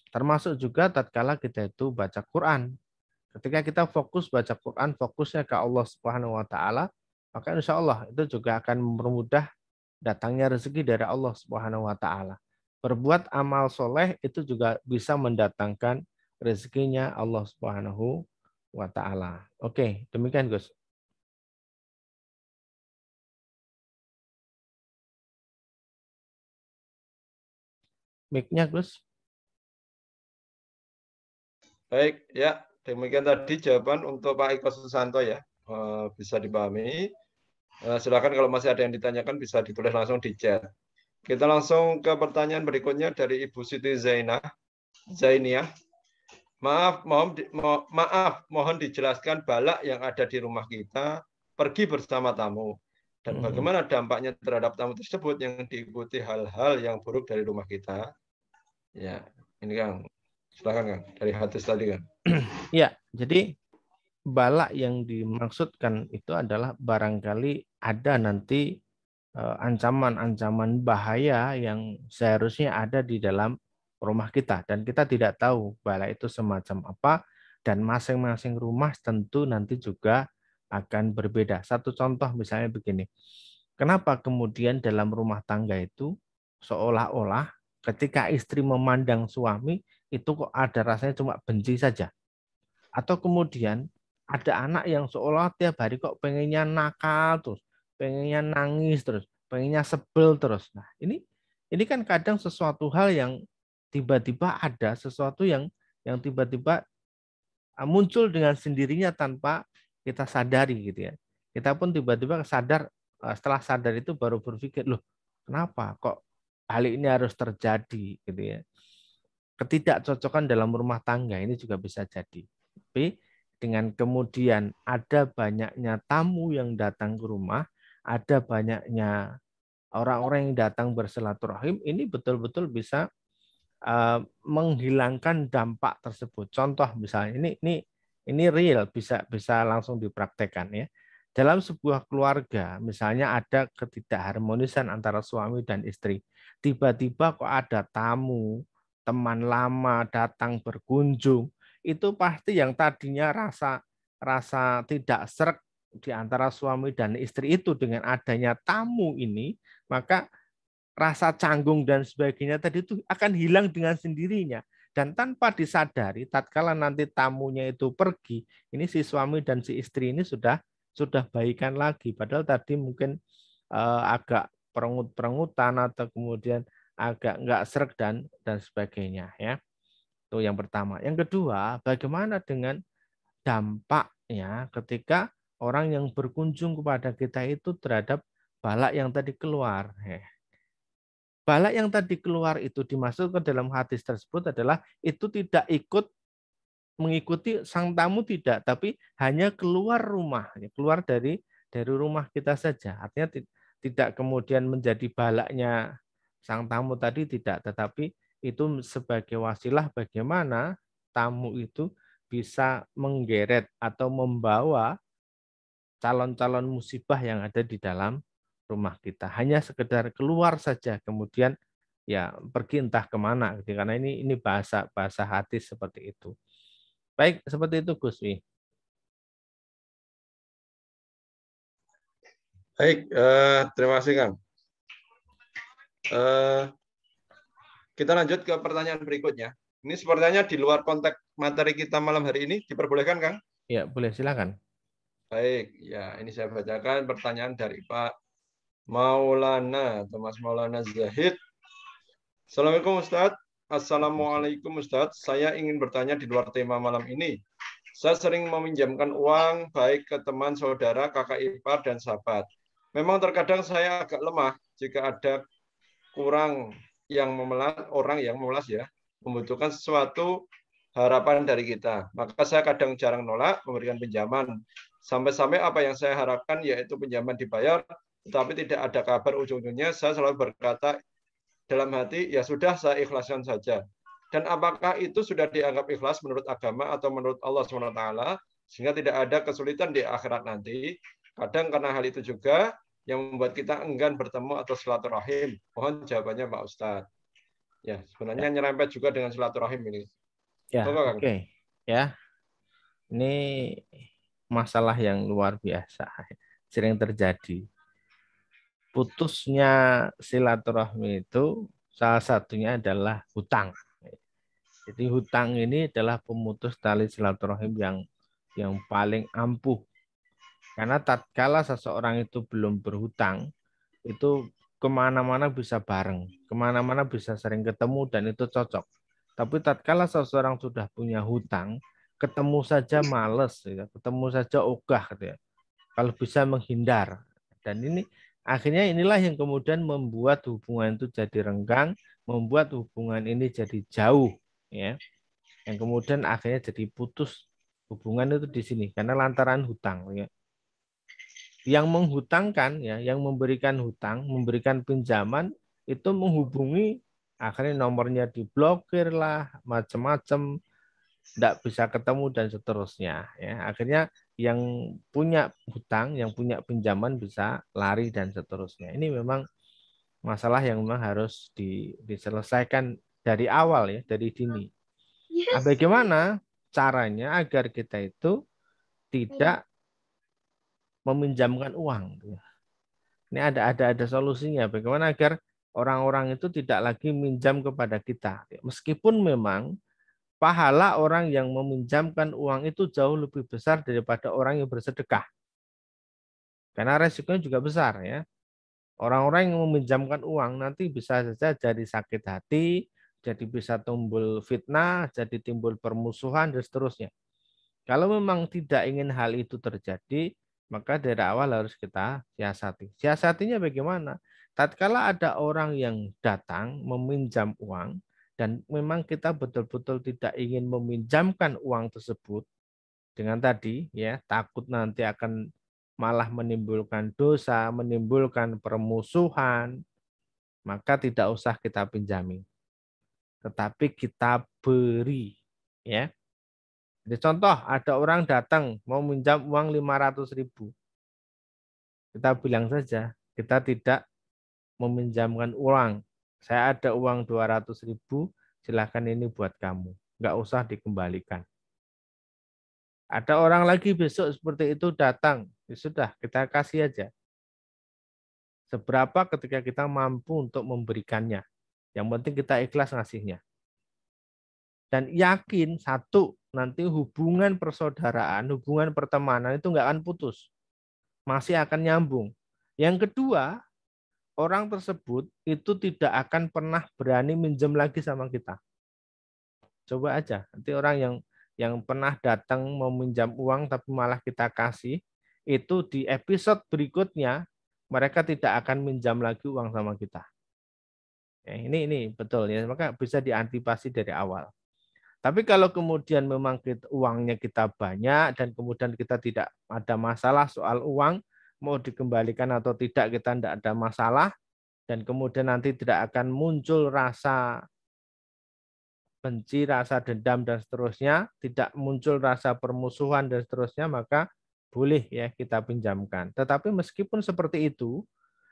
Termasuk juga tatkala kita itu baca Quran. Ketika kita fokus baca Quran, fokusnya ke Allah Subhanahu wa Ta'ala, maka insya Allah itu juga akan mempermudah datangnya rezeki dari Allah Subhanahu wa Ta'ala. Berbuat amal soleh itu juga bisa mendatangkan rezekinya Allah Subhanahu wa Ta'ala. Oke, demikian Gus. Mic-nya Gus. Baik, ya. Demikian tadi jawaban untuk Pak Eko Susanto ya. Bisa dipahami. Silakan kalau masih ada yang ditanyakan bisa ditulis langsung di chat. Kita langsung ke pertanyaan berikutnya dari Ibu Siti Zainiah. Maaf, mohon dijelaskan balak yang ada di rumah kita pergi bersama tamu. Dan bagaimana dampaknya terhadap tamu tersebut yang diikuti hal-hal yang buruk dari rumah kita. Ya, ini Kang. Silakan Kang, dari hadis tadi Kang. Ya, jadi balak yang dimaksudkan itu adalah barangkali ada nanti ancaman-ancaman bahaya yang seharusnya ada di dalam rumah kita dan kita tidak tahu balak itu semacam apa dan masing-masing rumah tentu nanti juga akan berbeda. Satu contoh misalnya begini. Kenapa kemudian dalam rumah tangga itu seolah-olah ketika istri memandang suami itu kok ada rasanya cuma benci saja. Atau kemudian ada anak yang seolah tiap hari kok pengennya nakal terus, pengennya nangis terus, pengennya sebel terus. Nah, ini kan kadang sesuatu hal yang tiba-tiba ada sesuatu yang tiba-tiba muncul dengan sendirinya tanpa kita sadari gitu ya. Kita pun tiba-tiba sadar, setelah sadar itu baru berpikir, loh kenapa kok hal ini harus terjadi gitu ya. Ketidakcocokan dalam rumah tangga ini juga bisa jadi. Tapi dengan kemudian ada banyaknya tamu yang datang ke rumah, ada banyaknya orang-orang yang datang bersilaturahim, ini betul-betul bisa menghilangkan dampak tersebut. Contoh misalnya ini real bisa langsung dipraktekkan ya. Dalam sebuah keluarga, misalnya ada ketidakharmonisan antara suami dan istri. Tiba-tiba kok ada tamu, teman lama datang berkunjung, itu pasti yang tadinya rasa tidak sreg di antara suami dan istri itu dengan adanya tamu ini, maka rasa canggung dan sebagainya tadi itu akan hilang dengan sendirinya. Dan tanpa disadari, tatkala nanti tamunya itu pergi, ini si suami dan si istri ini sudah baikan lagi. Padahal tadi mungkin agak perengut-perengutan atau kemudian agak nggak sreg dan sebagainya ya. Itu yang pertama. Yang kedua, bagaimana dengan dampaknya ketika orang yang berkunjung kepada kita itu terhadap balak yang tadi keluar. Balak yang tadi keluar itu dimasukkan dalam hadis tersebut adalah itu tidak ikut mengikuti sang tamu tidak, tapi hanya keluar rumah, keluar dari rumah kita saja. Artinya tidak kemudian menjadi balaknya sang tamu tadi tidak, tetapi itu sebagai wasilah bagaimana tamu itu bisa menggeret atau membawa calon-calon musibah yang ada di dalam rumah kita. Hanya sekedar keluar saja, kemudian ya pergi entah kemana. Gitu. Karena ini bahasa hadis seperti itu. Baik, seperti itu Gus Wi. Baik, terima kasih Kang. Kita lanjut ke pertanyaan berikutnya. Ini sepertinya di luar konteks materi kita malam hari ini. Diperbolehkan, Kang? Ya, boleh, silakan. Baik, ya ini saya bacakan pertanyaan dari Pak Maulana, Thomas Maulana Zahid. Assalamualaikum Ustadz. Assalamualaikum Ustadz. Saya ingin bertanya di luar tema malam ini. Saya sering meminjamkan uang baik ke teman, saudara, kakak ipar, dan sahabat. Memang terkadang saya agak lemah jika ada kurang yang memelas, orang yang memelas ya, membutuhkan sesuatu harapan dari kita. Maka saya kadang jarang nolak memberikan pinjaman. Sampai-sampai apa yang saya harapkan yaitu pinjaman dibayar, tetapi tidak ada kabar ujung-ujungnya, saya selalu berkata dalam hati, ya sudah saya ikhlaskan saja. Dan apakah itu sudah dianggap ikhlas menurut agama atau menurut Allah SWT, sehingga tidak ada kesulitan di akhirat nanti. Kadang karena hal itu juga yang membuat kita enggan bertemu atau silaturahim. Mohon jawabannya Pak Ustadz. Ya, sebenarnya nyerempet juga dengan silaturahim ini. Ya, oke. Ya, ini masalah yang luar biasa, sering terjadi. Putusnya silaturahmi itu salah satunya adalah hutang. Jadi hutang ini adalah pemutus tali silaturahim yang paling ampuh. Karena tatkala seseorang itu belum berhutang, itu kemana-mana bisa bareng, kemana-mana bisa sering ketemu dan itu cocok. Tapi tatkala seseorang sudah punya hutang, ketemu saja males, ya, ketemu saja ogah, gitu ya. Kalau bisa menghindar. Dan ini akhirnya inilah yang kemudian membuat hubungan itu jadi renggang, membuat hubungan ini jadi jauh, ya. Yang kemudian akhirnya jadi putus hubungan itu di sini karena lantaran hutang, ya. Yang menghutangkan, ya, yang memberikan hutang, memberikan pinjaman itu menghubungi, akhirnya nomornya diblokir lah, macam-macam, tidak bisa ketemu dan seterusnya, ya. Akhirnya yang punya hutang, yang punya pinjaman bisa lari dan seterusnya. Ini memang masalah yang memang harus diselesaikan dari awal, ya, dari dini. Nah, bagaimana caranya agar kita itu tidak meminjamkan uang? Ini ada solusinya. Bagaimana agar orang-orang itu tidak lagi minjam kepada kita? Meskipun memang pahala orang yang meminjamkan uang itu jauh lebih besar daripada orang yang bersedekah. Karena resikonya juga besar, ya. Orang-orang yang meminjamkan uang nanti bisa saja jadi sakit hati, jadi bisa timbul fitnah, jadi timbul permusuhan dan seterusnya. Kalau memang tidak ingin hal itu terjadi, maka dari awal harus kita siasati. Siasatinya bagaimana? Tatkala ada orang yang datang meminjam uang dan memang kita betul-betul tidak ingin meminjamkan uang tersebut dengan tadi, ya, takut nanti akan malah menimbulkan dosa, menimbulkan permusuhan, maka tidak usah kita pinjami. Tetapi kita beri, ya. Jadi contoh, ada orang datang mau minjam uang 500.000. Kita bilang saja, kita tidak meminjamkan uang. Saya ada uang 200.000, silakan ini buat kamu. Nggak usah dikembalikan. Ada orang lagi besok seperti itu datang, ya sudah, kita kasih aja. Seberapa ketika kita mampu untuk memberikannya. Yang penting kita ikhlas ngasihnya. Dan yakin, satu, nanti hubungan persaudaraan, hubungan pertemanan itu nggak akan putus. Masih akan nyambung. Yang kedua, orang tersebut itu tidak akan pernah berani minjem lagi sama kita. Coba aja, nanti orang yang pernah datang meminjam uang tapi malah kita kasih, itu di episode berikutnya mereka tidak akan minjam lagi uang sama kita. Ya, ini betul, ya, maka bisa diantisipasi dari awal. Tapi kalau kemudian memang uangnya kita banyak dan kemudian kita tidak ada masalah soal uang, mau dikembalikan atau tidak kita tidak ada masalah, dan kemudian nanti tidak akan muncul rasa benci, rasa dendam dan seterusnya, tidak muncul rasa permusuhan dan seterusnya, maka boleh, ya, kita pinjamkan. Tetapi meskipun seperti itu,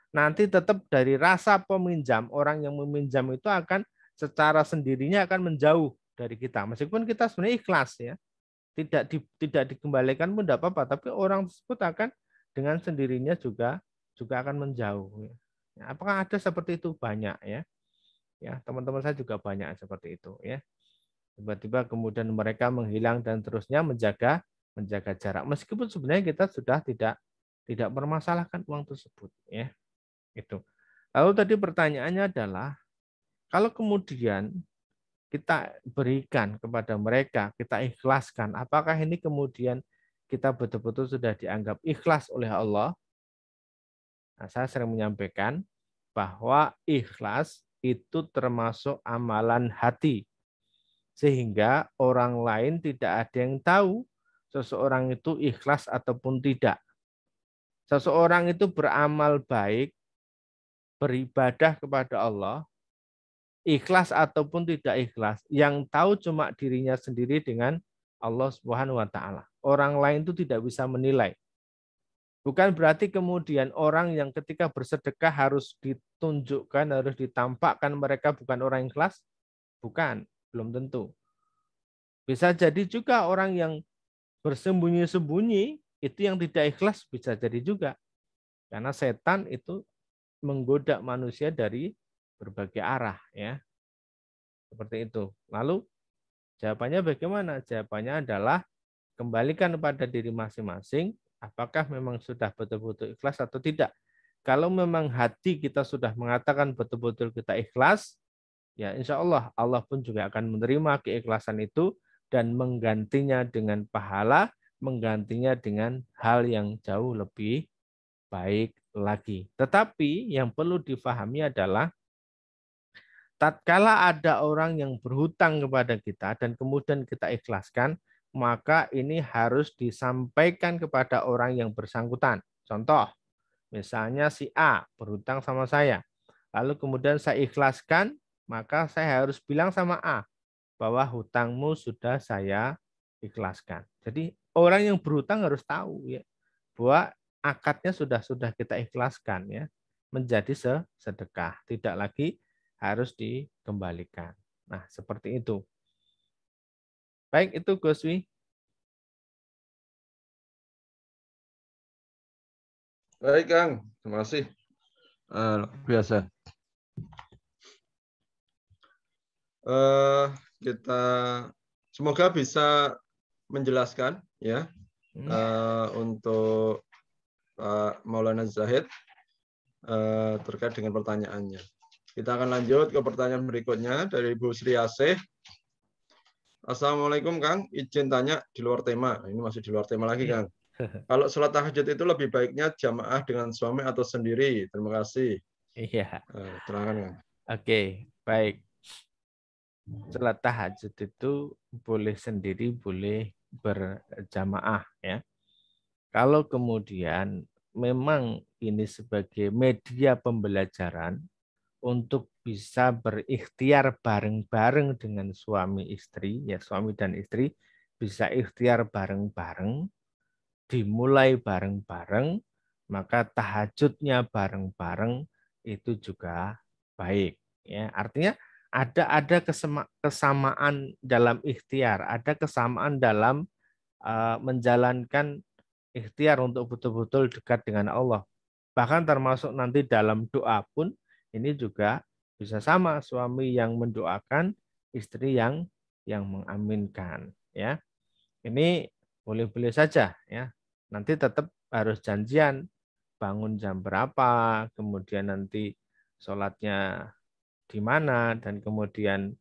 nanti tetap dari rasa peminjam, orang yang meminjam itu akan secara sendirinya akan menjauh dari kita. Meskipun kita sebenarnya ikhlas, ya, tidak dikembalikan pun tidak apa-apa, tapi orang tersebut akan dengan sendirinya juga juga akan menjauh. Ya, apakah ada seperti itu? Banyak ya. Ya, teman-teman saya juga banyak seperti itu ya. Tiba-tiba kemudian mereka menghilang dan terusnya menjaga jarak. Meskipun sebenarnya kita sudah tidak permasalahkan uang tersebut ya. Itu. Lalu tadi pertanyaannya adalah kalau kemudian kita berikan kepada mereka, kita ikhlaskan, apakah ini kemudian kita betul-betul sudah dianggap ikhlas oleh Allah? Nah, saya sering menyampaikan bahwa ikhlas itu termasuk amalan hati. Sehingga orang lain tidak ada yang tahu seseorang itu ikhlas ataupun tidak. Seseorang itu beramal baik, beribadah kepada Allah, ikhlas ataupun tidak ikhlas, yang tahu cuma dirinya sendiri dengan Allah Subhanahu wa taala. Orang lain itu tidak bisa menilai. Bukan berarti kemudian orang yang ketika bersedekah harus ditunjukkan, harus ditampakkan mereka bukan orang ikhlas. Bukan, belum tentu. Bisa jadi juga orang yang bersembunyi-sembunyi itu yang tidak ikhlas, bisa jadi juga. Karena setan itu menggoda manusia dari berbagai arah ya. Seperti itu. Lalu jawabannya bagaimana? Jawabannya adalah kembalikan kepada diri masing-masing, apakah memang sudah betul-betul ikhlas atau tidak. Kalau memang hati kita sudah mengatakan betul-betul kita ikhlas, ya insya Allah Allah pun juga akan menerima keikhlasan itu dan menggantinya dengan pahala, menggantinya dengan hal yang jauh lebih baik lagi. Tetapi yang perlu difahami adalah tatkala ada orang yang berhutang kepada kita dan kemudian kita ikhlaskan, maka ini harus disampaikan kepada orang yang bersangkutan. Contoh, misalnya si A berhutang sama saya, lalu kemudian saya ikhlaskan, maka saya harus bilang sama A bahwa hutangmu sudah saya ikhlaskan. Jadi orang yang berhutang harus tahu ya bahwa akadnya sudah kita ikhlaskan ya menjadi sedekah, tidak lagi harus dikembalikan. Nah, seperti itu. Baik, itu Gus Wi. Baik, Kang. Terima kasih. Biasa. Kita semoga bisa menjelaskan ya untuk Pak Maulana Zahid terkait dengan pertanyaannya. Kita akan lanjut ke pertanyaan berikutnya dari Bu Sri Asih. Assalamualaikum Kang, izin tanya di luar tema. Ini masih di luar tema lagi Kang. Kalau sholat tahajud itu lebih baiknya jamaah dengan suami atau sendiri? Terima kasih. Iya. Terangkan Kang. Oke, baik. Sholat tahajud itu boleh sendiri, boleh berjamaah ya. Kalau kemudian memang ini sebagai media pembelajaran untuk bisa berikhtiar bareng-bareng dengan suami istri, ya suami dan istri bisa ikhtiar bareng-bareng, dimulai bareng-bareng, maka tahajudnya bareng-bareng itu juga baik. Ya, artinya ada kesamaan dalam ikhtiar, ada kesamaan dalam menjalankan ikhtiar untuk betul-betul dekat dengan Allah. Bahkan termasuk nanti dalam doa pun ini juga bisa sama, suami yang mendoakan, istri yang mengaminkan ya. Ini boleh-boleh saja ya. Nanti tetap harus janjian bangun jam berapa, kemudian nanti sholatnya di mana, dan kemudian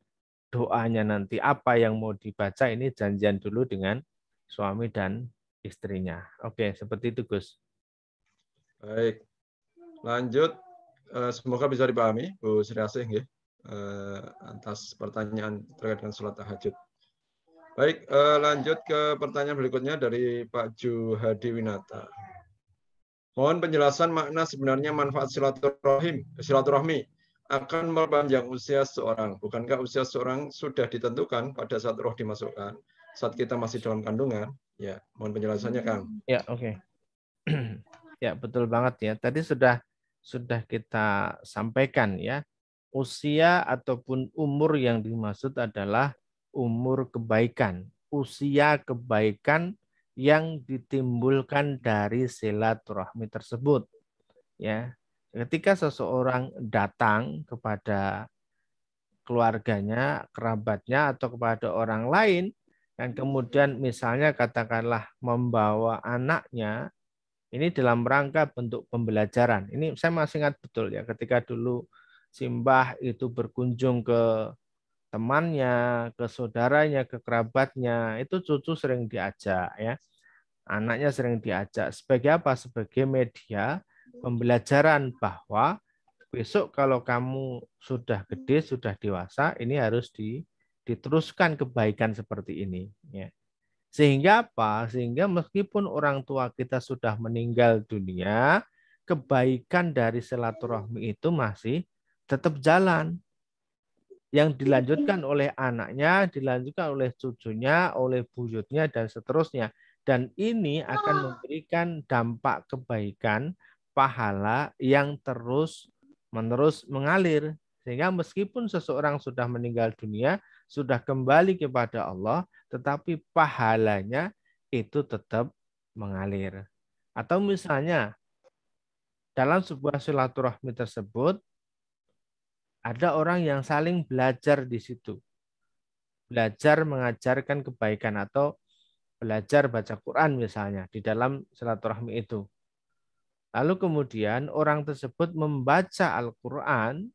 doanya nanti apa yang mau dibaca, ini janjian dulu dengan suami dan istrinya. Oke, seperti itu Gus. Baik, lanjut. Semoga bisa dipahami Bu Sri Asih atas pertanyaan terkait dengan sholat tahajud. Baik, lanjut ke pertanyaan berikutnya dari Pak Juhadi Winata. Mohon penjelasan makna sebenarnya manfaat silaturahmi akan memperpanjang usia seseorang. Bukankah usia seseorang sudah ditentukan pada saat roh dimasukkan, saat kita masih dalam kandungan? Ya, mohon penjelasannya, Kang. Ya, oke. Ya, betul banget ya. Tadi sudah kita sampaikan ya. Usia ataupun umur yang dimaksud adalah umur kebaikan. Usia kebaikan yang ditimbulkan dari silaturahmi tersebut. ya. Ketika seseorang datang kepada keluarganya, kerabatnya, atau kepada orang lain, dan kemudian misalnya katakanlah membawa anaknya, ini dalam rangka bentuk pembelajaran. Ini saya masih ingat betul ya, ketika dulu Simbah itu berkunjung ke temannya, ke saudaranya, ke kerabatnya, itu cucu sering diajak ya. Anaknya sering diajak. Sebagai apa? Sebagai media pembelajaran bahwa besok kalau kamu sudah gede, sudah dewasa, ini harus diteruskan kebaikan seperti ini. Ya. Sehingga apa? Sehingga meskipun orang tua kita sudah meninggal dunia, kebaikan dari silaturahmi itu masih tetap jalan. Yang dilanjutkan oleh anaknya, dilanjutkan oleh cucunya, oleh buyutnya, dan seterusnya. Dan ini akan memberikan dampak kebaikan, pahala yang terus-menerus mengalir. Sehingga meskipun seseorang sudah meninggal dunia, sudah kembali kepada Allah, tetapi pahalanya itu tetap mengalir. Atau misalnya, dalam sebuah silaturahmi tersebut, ada orang yang saling belajar di situ. Belajar mengajarkan kebaikan atau belajar baca Quran misalnya di dalam silaturahmi itu. Lalu kemudian orang tersebut membaca Al-Quran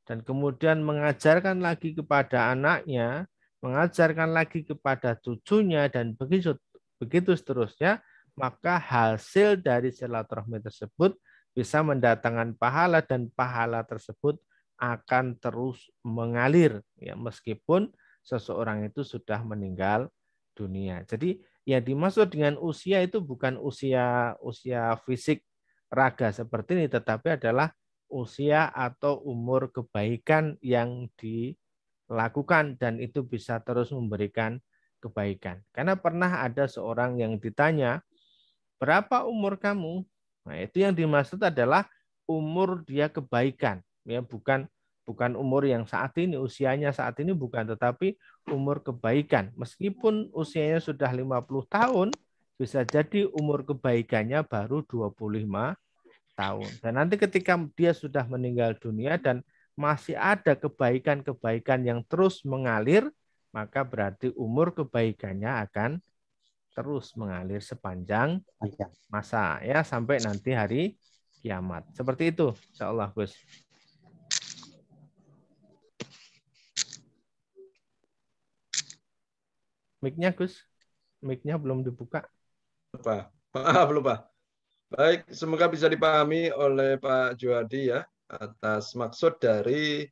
dan kemudian mengajarkan lagi kepada anaknya, mengajarkan lagi kepada cucunya, dan begitu seterusnya, maka hasil dari silaturahmi tersebut bisa mendatangkan pahala dan pahala tersebut akan terus mengalir ya meskipun seseorang itu sudah meninggal dunia. Jadi yang dimaksud dengan usia itu bukan usia fisik raga seperti ini, tetapi adalah usia atau umur kebaikan yang dilakukan dan itu bisa terus memberikan kebaikan. Karena pernah ada seorang yang ditanya, berapa umur kamu? Nah, itu yang dimaksud adalah umur dia kebaikan, ya bukan umur yang saat ini, usianya saat ini bukan, tetapi umur kebaikan. Meskipun usianya sudah 50 tahun, bisa jadi umur kebaikannya baru 25 tahun. Dan nanti ketika dia sudah meninggal dunia dan masih ada kebaikan-kebaikan yang terus mengalir, maka berarti umur kebaikannya akan terus mengalir sepanjang masa ya sampai nanti hari kiamat. Seperti itu, insyaallah Gus. Mic-nya Gus, mic-nya belum dibuka. Lupa. Maaf lupa. Baik, semoga bisa dipahami oleh Pak Juhadi ya atas maksud dari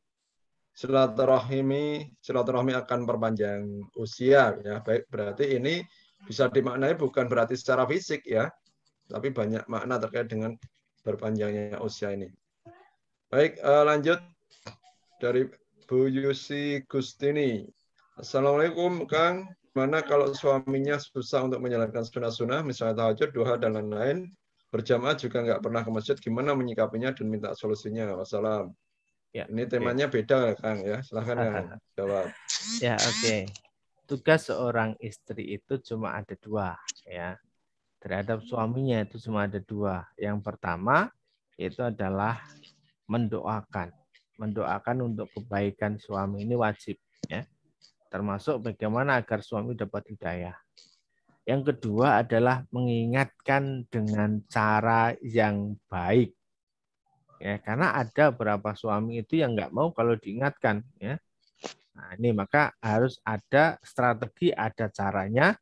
silaturahmi akan perpanjang usia ya. Baik, berarti ini bisa dimaknai bukan berarti secara fisik ya, tapi banyak makna terkait dengan berpanjangnya usia ini. Baik, lanjut dari Bu Yusi Gustini. Assalamualaikum Kang, gimana kalau suaminya susah untuk menjalankan sunnah-sunnah, misalnya tahajud, duha, dan lain-lain, berjamaah juga nggak pernah ke masjid, gimana menyikapinya dan minta solusinya? Wassalam. Ya, ini temanya beda Kang ya, silahkan Kang jawab. Ya oke. Tugas seorang istri itu cuma ada dua ya. Terhadap suaminya itu cuma ada dua. Yang pertama itu adalah mendoakan. Mendoakan untuk kebaikan suami ini wajib ya. Termasuk bagaimana agar suami dapat hidayah. Yang kedua adalah mengingatkan dengan cara yang baik. Ya, karena ada beberapa suami itu yang nggak mau kalau diingatkan ya. Nah, ini maka harus ada strategi, ada caranya.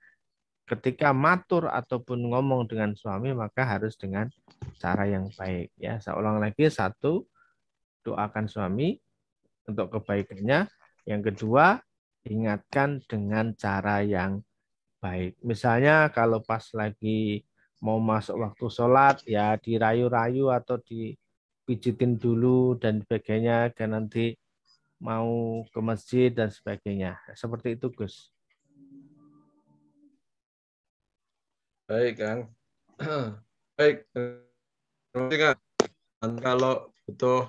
Ketika matur ataupun ngomong dengan suami, maka harus dengan cara yang baik. Ya, saya ulang lagi, satu, doakan suami untuk kebaikannya. Yang kedua, ingatkan dengan cara yang baik. Misalnya kalau pas lagi mau masuk waktu sholat, ya dirayu-rayu atau dipijitin dulu dan sebagainya, dan nanti mau ke masjid dan sebagainya. Seperti itu, Gus. Baik, Kang. Baik. Kalau butuh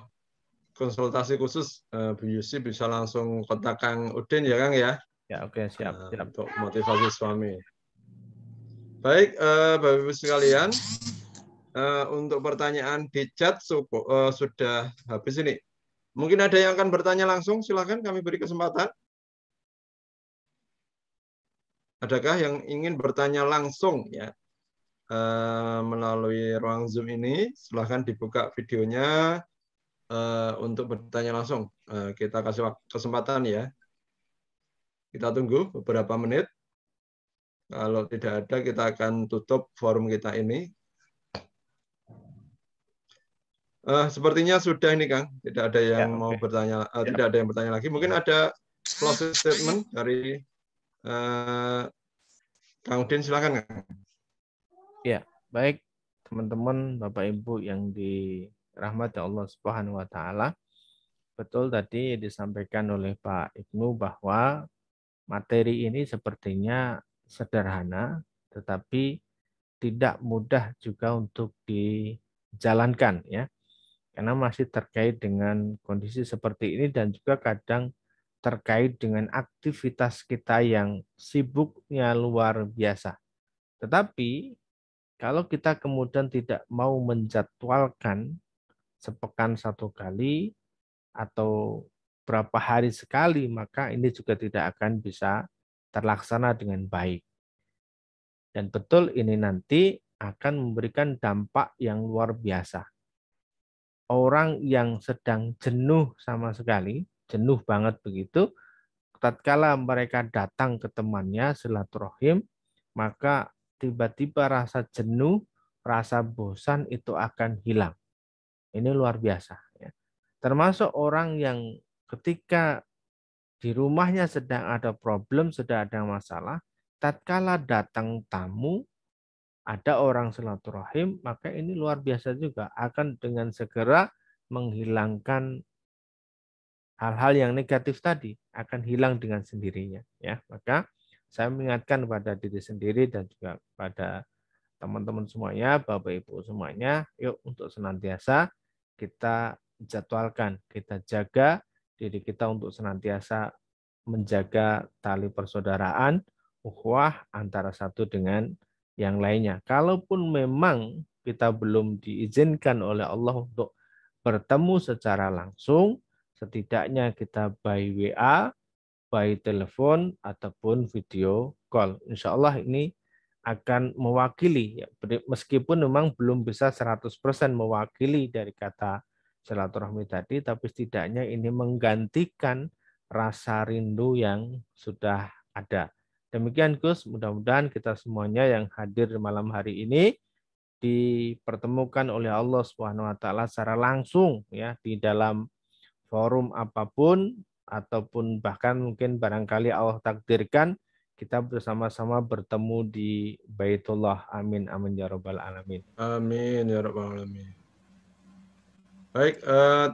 konsultasi khusus, Bu Yusi bisa langsung kontak Kang Udin ya, Kang ya. Ya, oke, siap. Untuk motivasi suami. Baik, Bapak Ibu sekalian, Untuk pertanyaan di chat sudah habis ini. Mungkin ada yang akan bertanya langsung, silakan kami beri kesempatan. Adakah yang ingin bertanya langsung ya melalui ruang Zoom ini? Silakan dibuka videonya untuk bertanya langsung. Kita kasih kesempatan ya. Kita tunggu beberapa menit. Kalau tidak ada, kita akan tutup forum kita ini. Sepertinya sudah ini, Kang. Tidak ada yang mau bertanya. Tidak ada yang bertanya lagi. Mungkin ada closing statement dari Kang Udin, silakan, Kang. Ya, baik teman-teman, Bapak Ibu yang dirahmati Allah Subhanahu wa taala. Betul tadi disampaikan oleh Pak Ibnu bahwa materi ini sepertinya sederhana tetapi tidak mudah juga untuk dijalankan ya. Karena masih terkait dengan kondisi seperti ini dan juga kadang terkait dengan aktivitas kita yang sibuknya luar biasa. Tetapi kalau kita kemudian tidak mau menjadwalkan sepekan satu kali atau berapa hari sekali, maka ini juga tidak akan bisa terlaksana dengan baik. Dan betul ini nanti akan memberikan dampak yang luar biasa. Orang yang sedang jenuh sama sekali, jenuh banget begitu, tatkala mereka datang ke temannya silaturahim, maka tiba-tiba rasa jenuh, rasa bosan itu akan hilang. Ini luar biasa. Ya. Termasuk orang yang ketika di rumahnya sedang ada problem, sedang ada masalah, tatkala datang tamu, ada orang silaturahim, maka ini luar biasa juga. Akan dengan segera menghilangkan hal-hal yang negatif tadi, akan hilang dengan sendirinya. Ya, maka saya mengingatkan pada diri sendiri dan juga pada teman-teman semuanya, Bapak Ibu semuanya, yuk untuk senantiasa kita jadwalkan, kita jaga diri kita untuk senantiasa menjaga tali persaudaraan, ukhuwah antara satu dengan yang lainnya. Kalaupun memang kita belum diizinkan oleh Allah untuk bertemu secara langsung, setidaknya kita by WA, by telepon, ataupun video call. Insya Allah ini akan mewakili, ya, meskipun memang belum bisa 100% mewakili dari kata silaturahmi tadi, tapi setidaknya ini menggantikan rasa rindu yang sudah ada. Demikian Gus, mudah-mudahan kita semuanya yang hadir malam hari ini dipertemukan oleh Allah Subhanahu wa taala secara langsung ya di dalam forum apapun ataupun bahkan mungkin barangkali Allah takdirkan kita bersama-sama bertemu di Baitullah. Amin amin ya rabbal alamin. Amin ya rabbal alamin. Baik,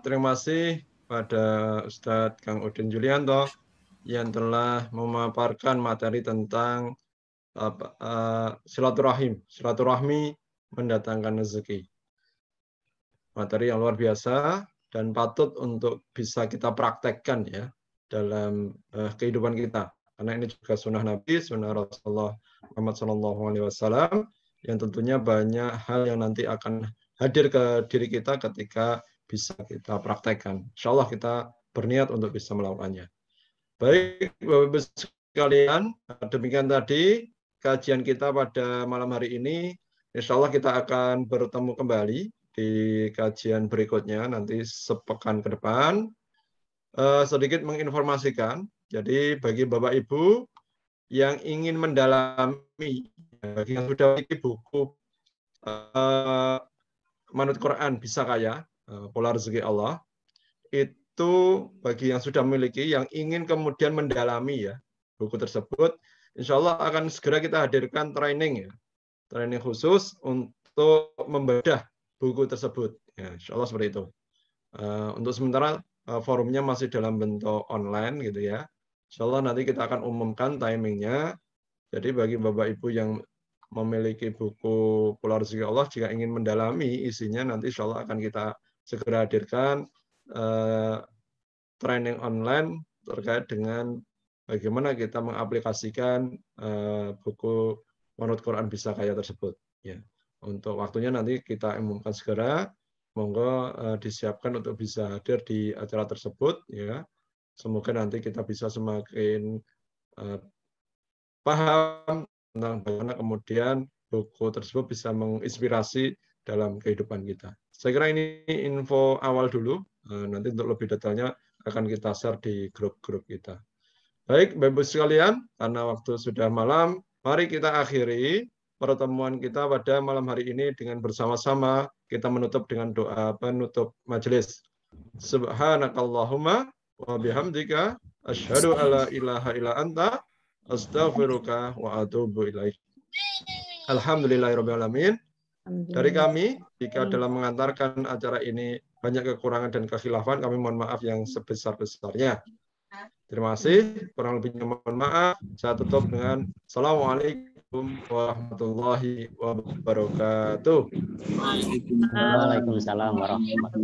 terima kasih pada Ustadz Kang Udin Julianto yang telah memaparkan materi tentang silaturahmi mendatangkan rezeki. Materi yang luar biasa dan patut untuk bisa kita praktekkan ya dalam kehidupan kita. Karena ini juga sunnah Nabi, sunnah Rasulullah Muhammad SAW, yang tentunya banyak hal yang nanti akan hadir ke diri kita ketika bisa kita praktekkan. Insya Allah kita berniat untuk bisa melakukannya. Baik, Bapak-Ibu sekalian, demikian tadi kajian kita pada malam hari ini. Insya Allah kita akan bertemu kembali di kajian berikutnya nanti sepekan ke depan. Sedikit menginformasikan, jadi bagi Bapak Ibu yang ingin mendalami, bagi yang sudah memiliki buku Manut Quran Bisa Kaya, Pola Rezeki Allah, itu bagi yang sudah memiliki, yang ingin kemudian mendalami ya buku tersebut, insya Allah akan segera kita hadirkan training ya, training khusus untuk membedah buku tersebut. Ya, insya Allah seperti itu. Untuk sementara forumnya masih dalam bentuk online gitu ya. Insya Allah nanti kita akan umumkan timingnya. Jadi bagi Bapak Ibu yang memiliki buku Pola Rezeki Allah, jika ingin mendalami isinya, nanti insya Allah akan kita segera hadirkan training online terkait dengan bagaimana kita mengaplikasikan buku Manut Quran Bisa Kaya tersebut. Ya. Untuk waktunya nanti kita umumkan segera. Monggo disiapkan untuk bisa hadir di acara tersebut ya. Semoga nanti kita bisa semakin paham tentang bagaimana kemudian buku tersebut bisa menginspirasi dalam kehidupan kita. Saya kira ini info awal dulu. Nanti untuk lebih detailnya akan kita share di grup-grup kita. Baik, Bapak-Ibu sekalian, karena waktu sudah malam, mari kita akhiri pertemuan kita pada malam hari ini dengan bersama-sama kita menutup dengan doa penutup majelis. Subhanakallahumma wa bihamdika asyhadu alla ilaha illa anta astaghfiruka wa atubu ilaik. Alhamdulillahirabbil alamin. Dari kami, jika dalam mengantarkan acara ini banyak kekurangan dan kekhilafan, kami mohon maaf yang sebesar-besarnya. Terima kasih. Kurang lebihnya mohon maaf. Saya tutup dengan Assalamualaikum warahmatullahi wabarakatuh. Waalaikumsalam warahmatullahi wabarakatuh.